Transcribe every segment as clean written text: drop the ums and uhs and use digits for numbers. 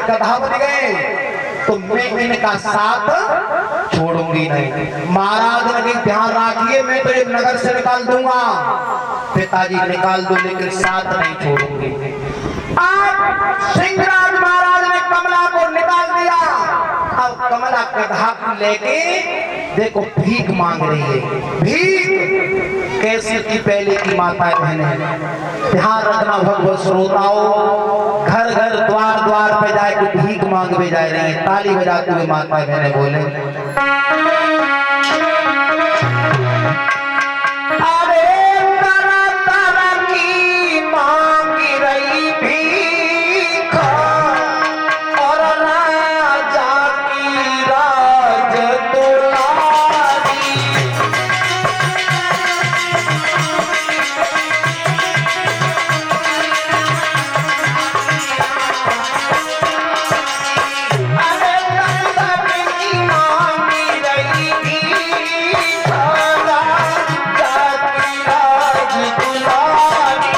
गधा बन गए तो मैं इनका साथ छोड़ूंगी नहीं। महाराज ने ध्यान रखिए, मैं तो ये नगर से निकाल दूंगा। पिताजी निकाल दो लेकिन साथ नहीं छोड़ूंगी। आज सिंहराज महाराज ने कमला को निकाल दिया। अब कमला गधा को लेके देखो भीख मांग रही है। भीख कैसे की पहले की माताएं बहनें, ध्यान रखना भगवत श्रोताओं, घर घर द्वार द्वार पे जाए कि भीख मांगवे जा रही है। ताली बजाते हुए माताएं बहनें बोले, अरे तरह तरह की मांग रही भीख और राजा की राज दुलारी। अरे तरह की मांग रही भीख और राजा की राज दुलारी।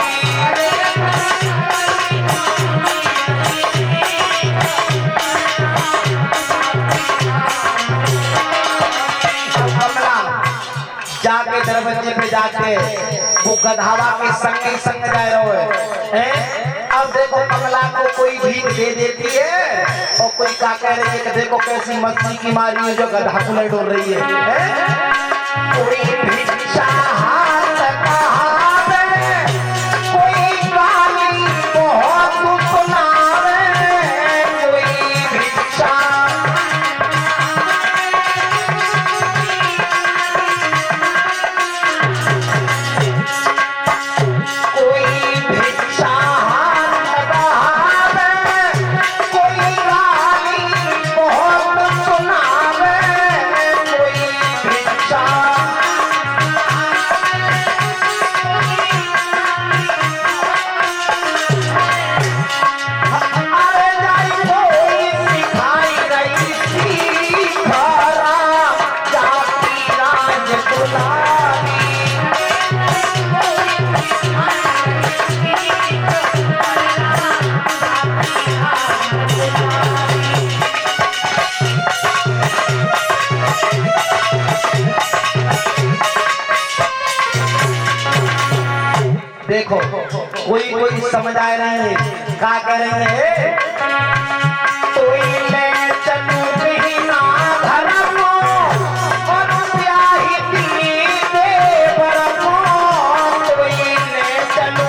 कमला जाके दरवाजे पे जाके वो गधावा के संग जा रहे हैं। अब देखो कमला को कोई भीख दे देती है और कोई क्या कह रही है कि देखो कैसी मस्ती की मारी है जो गधा को नहीं डोल रही है। कोई भिक्षा हाथ कहावे, कोई गाली बहुत सुनावे, कोई भिक्षा कोई भिक्षा हाथ बहावे, कोई गाली बहुत सुनावे, कोई भिक्षा अरे जाई कोई सिखाई रही सीखरा जाती राज दुलारी। देखो कोई कोई समझ आ रहे हैं क्या कह रहे हैं। कोई ले चलू बिना धर्म और ब्याही दी देवर को, कोई ले चलू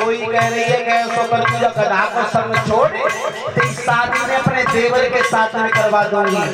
कोई कह रही है कि ऐसो कर पूजा गधा को संग छोड़ तो इस शादी में अपने देवर के साथ में करवा दूंगी।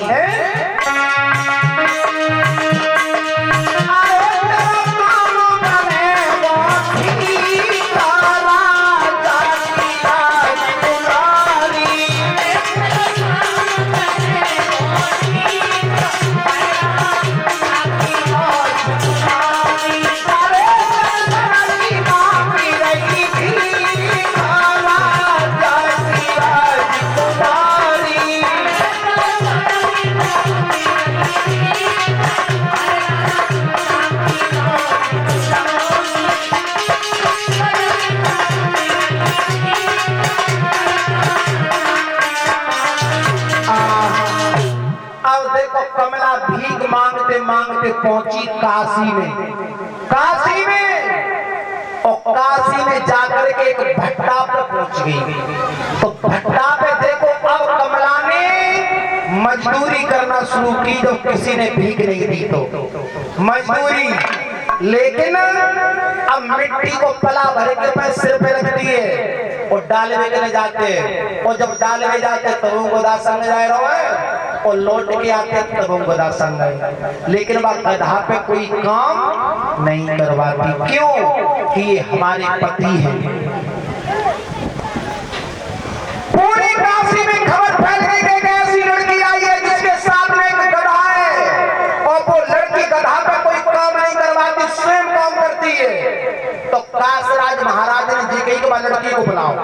भीख मांगते मांगते पहुंची काशी में। काशी में और काशी में जाकर के एक भट्टा पर पहुंच गई। तो भट्टा पे देखो अब कमला ने मजदूरी करना शुरू की। जब किसी ने भीख नहीं दी तो मजदूरी, लेकिन अब मिट्टी को पला भर के मैं सिर पे रख दिए और डाले में चले जाते। और जब डाले में जाते तब उनको दासन में जा रहा है और लौट के आते तब उनको दासन गए। लेकिन वह गधा पे कोई काम नहीं करवाती। क्यों? कि ये हमारे पति हैं। पूरी काशी में खबर फैल गई कि ऐसी लड़की आई है जिसके साथ में एक गधा है और वो लड़की गधा पे कोई काम नहीं करवाती, स्वयं काम करती है। तो कासराज महाराज ने जी कही कि लड़की को बुलाओ।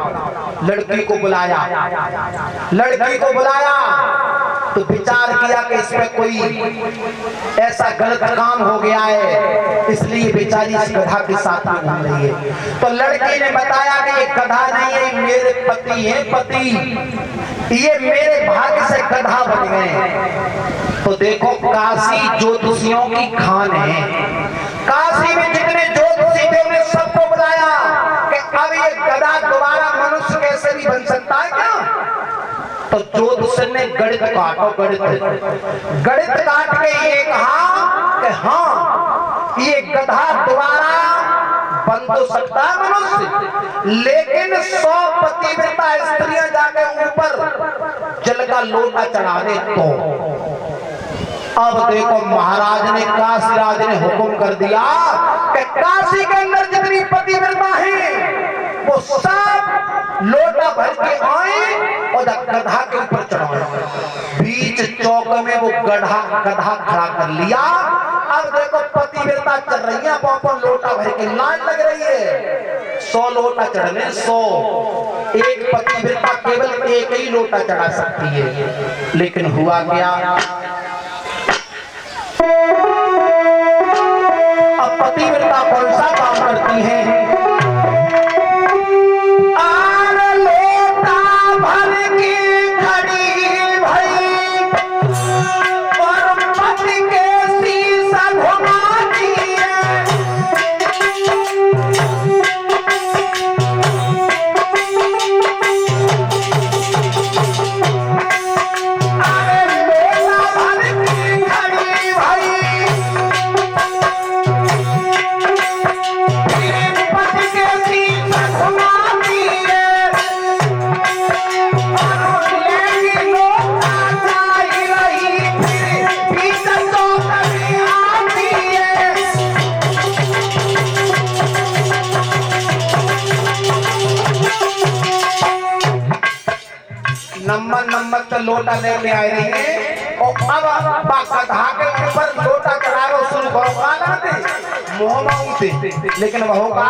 लड़की को बुलाया, लड़की को बुलाया तो विचार किया कि इसमें कोई ऐसा गलत काम हो गया है, इसलिए बेचारी इस गधा के साथ में घूम रही है। तो लड़की ने बताया कि ये गधा नहीं है, मेरे पति है, पति, ये मेरे भाग्य से गधा बन गए। तो देखो काशी ज्योतिषियों की खान है, काशी में जितने ज्योतिषी थे उन्हें सबको बताया कि अब ये गधा दोबारा मनुष्य कैसे भी बन सकता है क्या। तो ज्योतिष ने गणित काटो, गणित काट के ये कहा कि हाँ ये गधा दोबारा बन तो सकता है मनुष्य, लेकिन 100 पतिव्रता स्त्रियां जाके ऊपर जल का लोटा चढ़ा दे तो। अब देखो महाराज ने, काशी राज ने हुक्म कर दिया कि काशी के अंदर जितनी पतिव्रता है वो सब लोटा भर के आए और गधा के ऊपर चढ़ाए। बीच चौक में वो गधा खड़ा कर लिया। अब देखो पतिव्रता चल रही है, पापा लोटा भर के लाइन लग रही है, 100 लोटा चढ़ने 100। एक पतिव्रता केवल एक ही लोटा चढ़ा सकती है। लेकिन हुआ क्या, अब पतिव्रता कौन सा काम करती है, आर लोटा भर के खड़ी भई और पति के शीशा घुमाती है। नंबर तो लोटा लेके आए रही है और अब गधा के ऊपर लोटा चढ़ाओ शुरू करो, मोह से। लेकिन वह होगा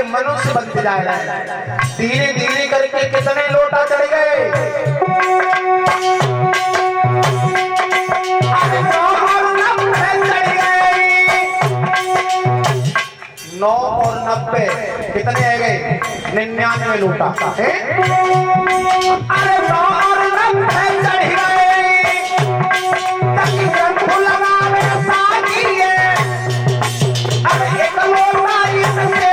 मनुष्य बनते जा रहा है। धीरे धीरे करके कितने लोटा चढ़ गए, 9 और 90 कितने आ गए, 99 लोटा है। अरे 9 और 90 चढ़ गए, तक लगावे साथी है। अरे एक लोटा इससे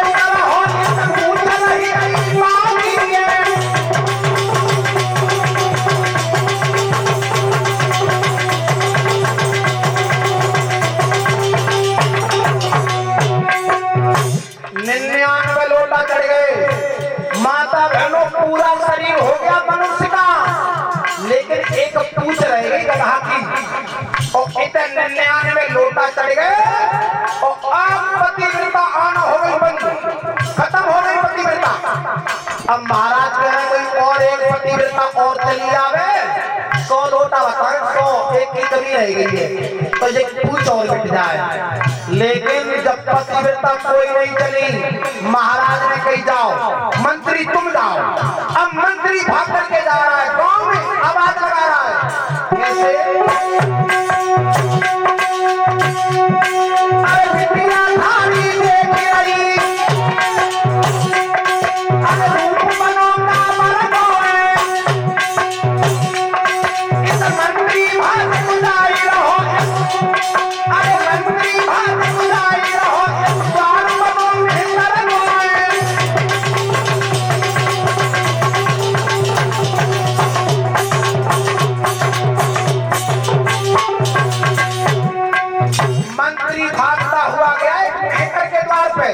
पूरा शरीर हो गया मनुष्य का, लेकिन एक पूंछ रहेगी गधा की। और इतने 99 लोटा चढ़ गए और अब पतिव्रता आना हो गई बंद, खत्म हो गई पतिव्रता। अब महाराज कह रहे कोई और एक पतिव्रता और चली जावे, 100 लोटा बताए, 100 एक की कमी रह गई है तो ये पूछ और मिट जाए। लेकिन जब पतिव्रता कोई नहीं चली, महाराज ने कही जाओ मंत्री तुम जाओ। अब मंत्री भाग करके जा रहा है, गांव में आवाज लगा रहा है, कैसे अरे बिटिया थारी देख रही, अरे रूप बनोगा मरदो है, इस मंत्री भाग बुझाई रहो, अरे मंत्री भाग बुझाई रहो, द्वार बनो भीतर गोए। मंत्री भागता हुआ गया एक मेहतर के द्वार पे,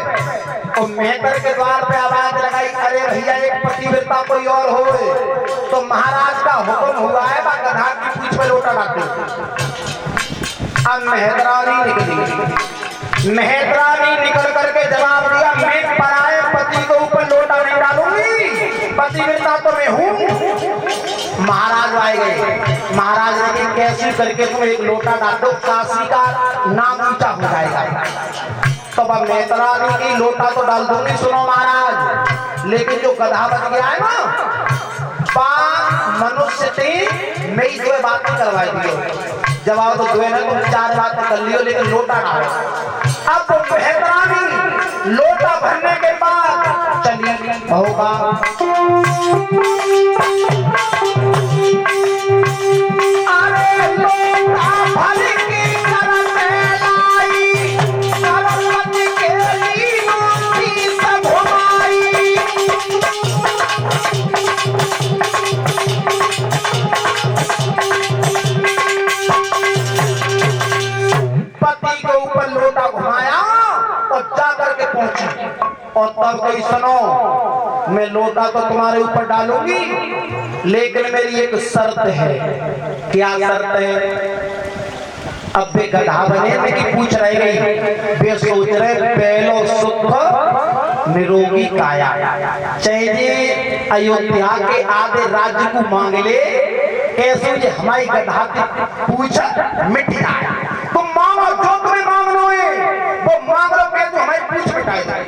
और मेहतर के द्वार पे आवाज लगाई, अरे भैया एक पतिव्रता कोई और हो। तो महाराज का हुक्म हुआ है गधा की पूंछ पे लोटा डाल दो। अब मेहतरानी निकल करके जवाब दिया, मैं पराए पति के ऊपर लोटा नहीं डालूंगी, पतिव्रता तो मैं हूं। महाराज आए गए, महाराज ने कैसे करके तुम एक लोटा डाल दो, काशी का नाम ऊंचा हो जाएगा। तो अब मेहतरानी की लोटा तो डाल दूंगी, सुनो महाराज, लेकिन जो गधा बन गया है ना, मनुष्य थी मैं दो बातें करवाई दियो, जवाब तो दो है ना, तुम चार बातें कर लियो, लेकिन लोटा डालो। अब तो मेहतरानी लोटा भरने के बाद चलिए होगा, अरे लोटा भर के करत लाई, सरस्वती के लीलों सब घुमाई। पति के ऊपर लोटा घुमाया और जाकर के पहुंची, और तब कही सुनो, मैं लोटा तो तुम्हारे ऊपर डालूंगी, लेकिन मेरी एक शर्त है। क्या शर्त है? अब वे गधा बने लेकिन पूछ रहे गई, वे सोच रहे पहलो सुख निरोगी काया, चाहे अयोध्या के आधे राज्य को मांग ले, कैसे ये हमारी गधा की पूछ मिट जाए। तुम मांगो जो तुम्हें मांगना है वो मांग लो, कैसे हमारी पूछ मिटाई जाए।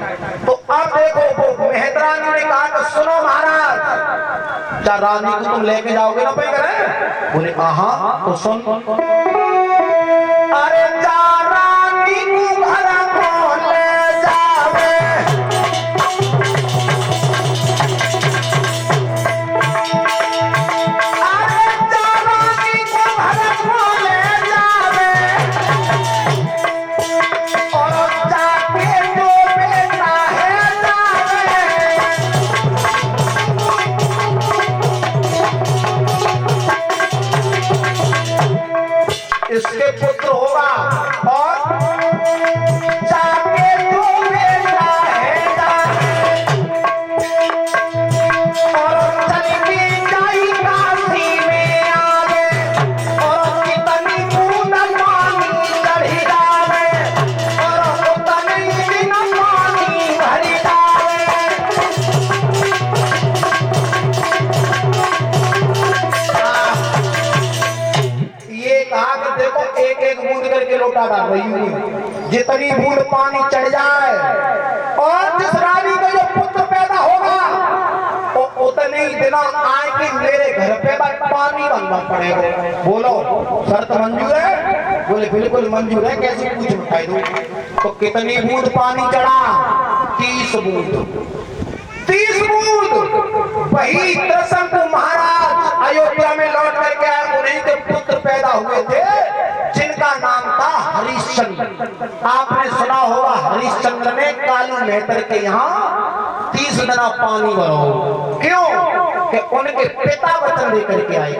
तो अब देखो वो मेहतरानी ने कहा कि सुनो महाराज, क्या रानी को तुम लेके जाओगे ना पैकर? बोले हाँ, तो सुन, अरे जा रानी को घर को ले जावे, इसके पुत्र होगा, और जाके जो बेटा है और चल के जाई काशी में आवे, और कितनी बूंद पानी चढ़ी जावे, और उतनी दिन पानी भरी जावे। ये कहा कि देखो एक एक बूंद करके लोटा डाल रही हूँ, जितनी बूंद पानी चढ़ जाए, और जिस रानी का जो पुत्र पैदा होगा उतने ही दिनों आए कि मेरे घर पे बस पानी बनना पड़ेगा। बोलो शर्त मंजूर है? बोले बिल्कुल मंजूर है, कैसे पूछ उठाई दो। तो कितनी बूंद पानी चढ़ा? 30 बूंद। 30 बूंद। वही कृष्ण महाराज अयोध्या में लौट करके आए, उन्हीं के पुत्र पैदा हुए थे जिनका नाम था हरिश्चंद्र। आपने सुना होगा हरिश्चंद्र ने कालू मेहतर के यहाँ 30 दिना पानी भरो। क्यों? कि उनके पिता वचन लेकर के आए।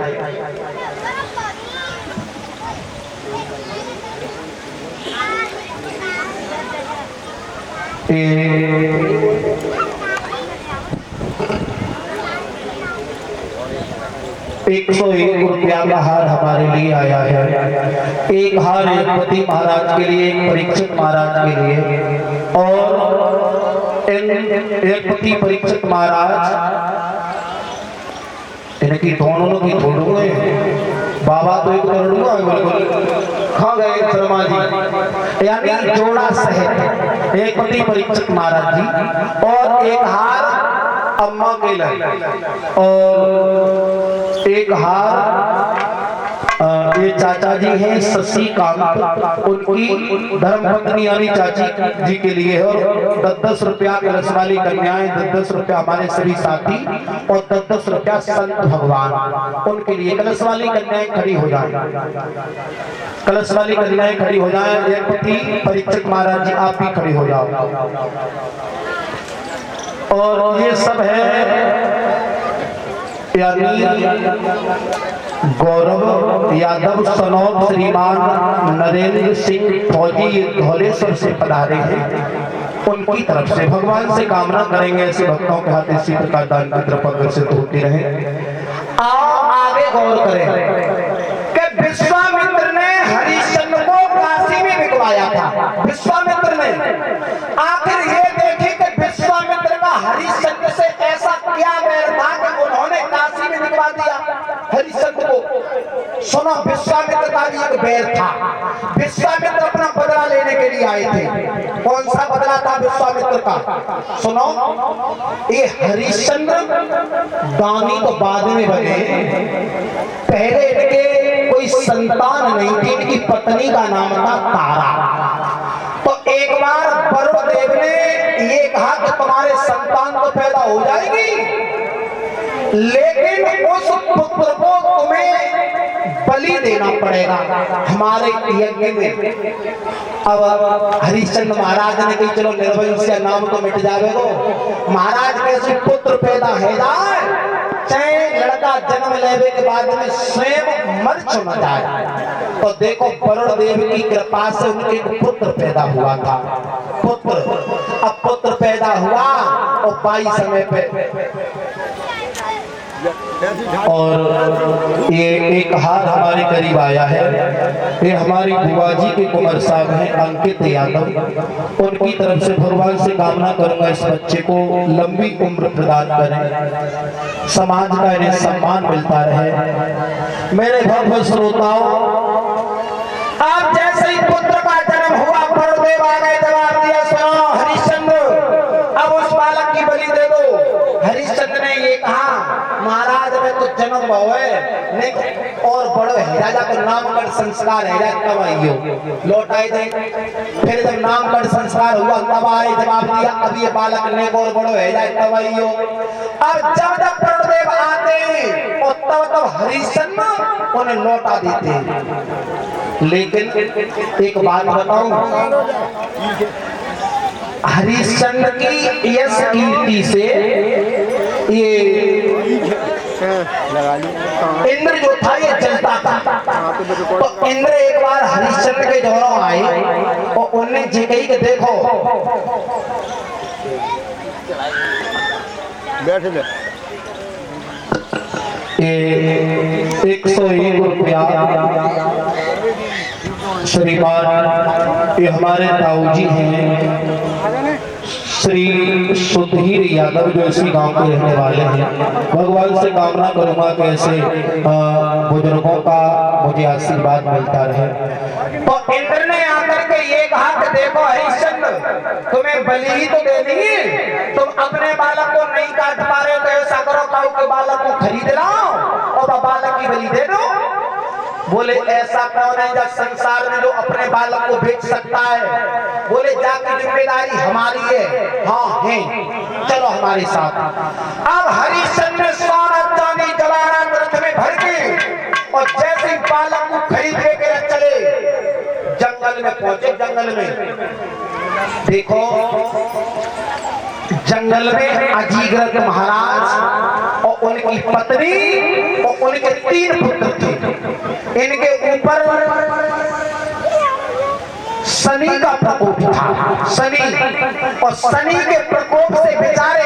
₹101 का हार हमारे लिए आया है। एक हार यज्ञपति महाराज के लिए, एक परीक्षित महाराज के लिए, और यज्ञपति परीक्षित महाराज इनकी दोनों की थोड़ू है। बाबा तो एक करोड़ुआ बिल्कुल खा गए शर्मा जी, यानी जोड़ा सहित एक पति परीक्षित महाराज जी, और एक हार अम्मा के लिए, और एक हार ये चाचा जी हैं शशिकांत, उनकी धर्मपत्नी यानी चाची जी के लिए है, और 10-10 रुपया कलश वाली कन्याएं, 10-10 रुपया हमारे सभी साथी, और 10-10 रुपया संत भगवान, उनके लिए। कलश वाली कन्याएं खड़ी हो जाए, कलश वाली कन्याएं खड़ी हो जाए। यज्ञपति परीक्षित महाराज जी आप भी खड़ी हो जाओ। और ये सब है यानी गौरव यादव सनौत श्रीमान नरेंद्र सिंह फौजी धौलेश्वर से पधारे हैं, उनकी तरफ से भगवान से कामना करेंगे ऐसे भक्तों के हाथ इसी प्रकार दान की तरफ अग्रसर होते रहे। आओ आगे गौर करें कि विश्वामित्र ने हरिश्चंद्र को काशी में बिकवाया था। विश्वामित्र ने आखिर ये देखे कि विश्वामित्र का हरिश्चंद्र से ऐसा क्या बैर था कि उन्होंने काशी में बिकवा दिया हरिश्चंद्र को। सुनो, विश्वामित्र का भी एक बैर था। विश्वामित्र अपना बदला लेने के लिए आए थे। कौन सा बदला था विश्वामित्र का? सुनो, ये हरिश्चंद्र दानी तो बाद में बने, पहले इनके कोई संतान नहीं थी। इनकी पत्नी का नाम था तारा। तो एक बार वरुण देव ने ये कहा कि तुम्हारे संतान तो पैदा हो जाएगी, लेकिन उस पुत्र को तुम्हें बलि देना पड़ेगा हमारे यज्ञ में। अब हरिश्चंद्र महाराज ने कही चलो निर्वंश का नाम तो मिट जाएगा। महाराज कैसे पुत्र पैदा है जाए, चाहे लड़का जन्म लेने के बाद में स्वयं मर चुना जाए। तो देखो वरुण देव की कृपा से उनके एक पुत्र पैदा हुआ था। पुत्र, अब पुत्र पैदा हुआ और पाई समय पे और ये एक हार हमारे करीब आया है। ये हमारी बुआ जी के कुंवर साहब हैं अंकित यादव, उनकी तरफ से भगवान से कामना करूंगा इस बच्चे को लंबी उम्र प्रदान करें, समाज का इन्हें सम्मान मिलता रहे। मेरे भक्त श्रोताओं, आप जैसे ही पुत्र का जन्म हुआ वरुणदेव आ गए, जवाब दिया सुनो हरिश्चंद्र अब उस बालक की बलि दे दो। हरिश्चंद्र ने ये कहा महाराज में तो जन्म हुए नहीं और बड़ो राजा का नामकरण संस्कार है तब आइयो लौट आए थे। फिर जब नामकरण संस्कार हुआ तब आए, जवाब दिया अब ये बालक ने और बड़ो है तब आइयो। अब जब जब वरुणदेव आते और तब हरिश्चंद्र उन्हें लौटा देते। लेकिन एक बात बताऊं, हरिश्चंद्र की यश कीर्ति से ये इंद्र जो था ये जलता था। तो इंद्र एक बार हरिश्चंद्र के जोरों आए और उन्हें जी कही कि देखो बैठ 101 रुपया श्रीमान, ये हमारे ताऊ जी हैं श्री सुधीर यादव जो इसी गांव के रहने वाले हैं। भगवान से कामना करूंगा कि ऐसे बुजुर्गों का मुझे आशीर्वाद मिलता रहे। तो इंद्र ने आकर के ये कहा कि देखो हरिश्चंद्र तुम्हें बलि ही तो देनी है, तुम अपने बालक को नहीं काट पा रहे तो ऐसा करो ताऊ के बालक को खरीद लाओ और बालक की बलि दे दो। बोले ऐसा कौन है जब संसार में जो अपने बालक को बेच सकता है? बोले जाकी जिम्मेदारी हमारी है। हाँ है, चलो हमारे साथ। अब हरिश्चंद्र सोना चांदी जवाहरात रथ में भर के और जैसे बालक को खरीद के चले जंगल में पहुंचे। जंगल में देखो, जंगल में अजीग्रत महाराज और उनकी पत्नी और उनके 3 पुत्र थे। इनके ऊपर शनि का प्रकोप था। शनि और शनि के प्रकोप से बेचारे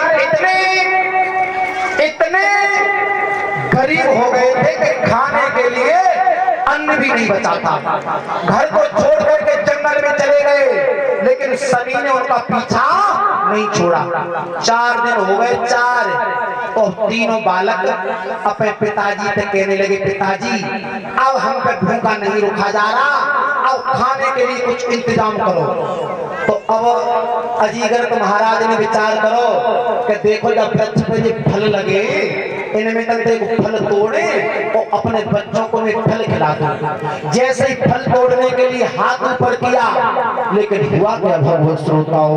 इतने गरीब हो गए थे कि खाने के लिए अन्न भी नहीं बचा था। घर को छोड़ करके जंगल में चले गए, लेकिन शनि ने उनका पीछा नहीं छोड़ा। 4 दिन हो गए, 4 और तीनों बालक अपने पिताजी से कहने लगे पिताजी अब हम पे भूखा नहीं रुका जा रहा, अब खाने के लिए कुछ इंतजाम करो। तो अब अजीगर महाराज ने विचार करो कि देखो जब वृक्ष पे ये फल लगे इनमें तक फल तोड़े और अपने बच्चों को मैं फल खिला दूं। जैसे ही फल तोड़ने के लिए हाथ ऊपर किया, लेकिन हुआ क्या भगवत श्रोताओं,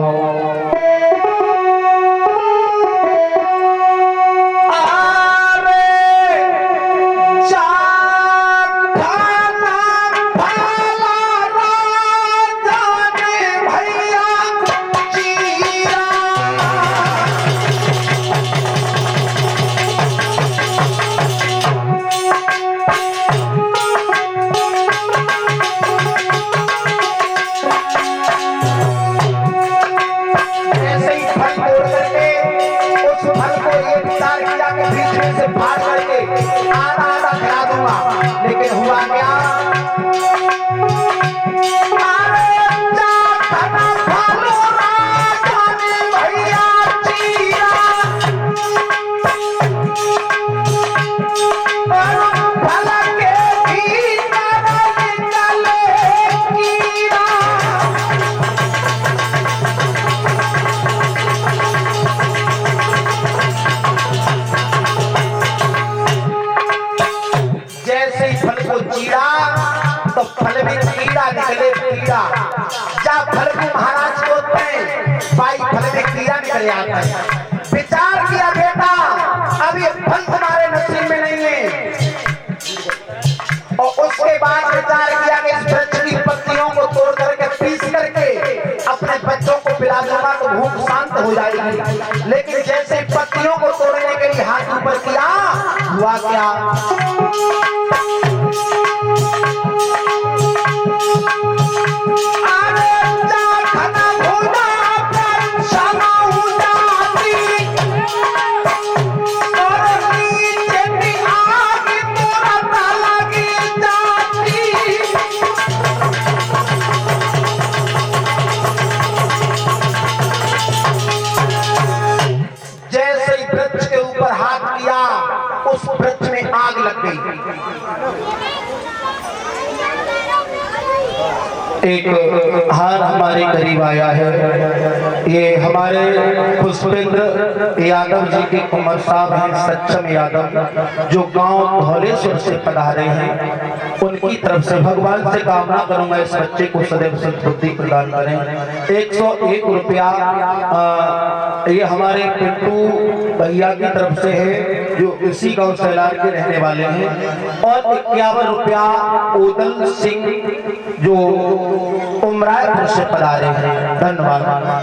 जा फल भी महाराज को होते भाई फल में कीड़ा निकल जाता है। विचार किया बेटा अभी फल तुम्हारे नसीब में नहीं है, और उसके बाद विचार किया कि इस वृक्ष की पत्तियों को तोड़ करके पीस करके अपने बच्चों को पिला दूंगा तो भूख शांत हो जाएगी। लेकिन जैसे पत्तियों को तोड़ने के लिए हाथ ऊपर किया, हुआ क्या, उस वृक्ष में आग लग गई। एक हार हमारे करीब आया है, ये हमारे पुष्पेंद्र यादव जी के कुंवर साहब हैं, सक्षम यादव, जो गांव धौलेश्वर से पधारे हैं। उनकी तरफ से भगवान से कामना करूंगा इस बच्चे को सदैव सद्बुद्धि प्रदान करें। 101 रुपया ये हमारे पिंटू भैया की तरफ से है, जो इसी गांव सैलार के रहने वाले हैं, और 51 रुपया उदल सिंह जो उमरायपुर से पधारे हैं। धन्यवाद।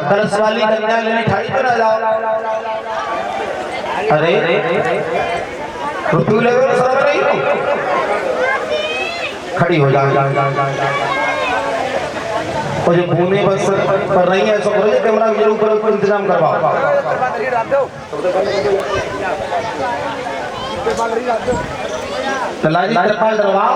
कलश वाली कन्या लेने ठाई तो ना जाओ, अरे रुपये लेवल सब रही हो, खड़ी हो जाओ। और जो भूमि बस पर रही है, सब कैमरा जरूर इंतजाम करवाओ। लाजी त्रिपाल डरवाओ।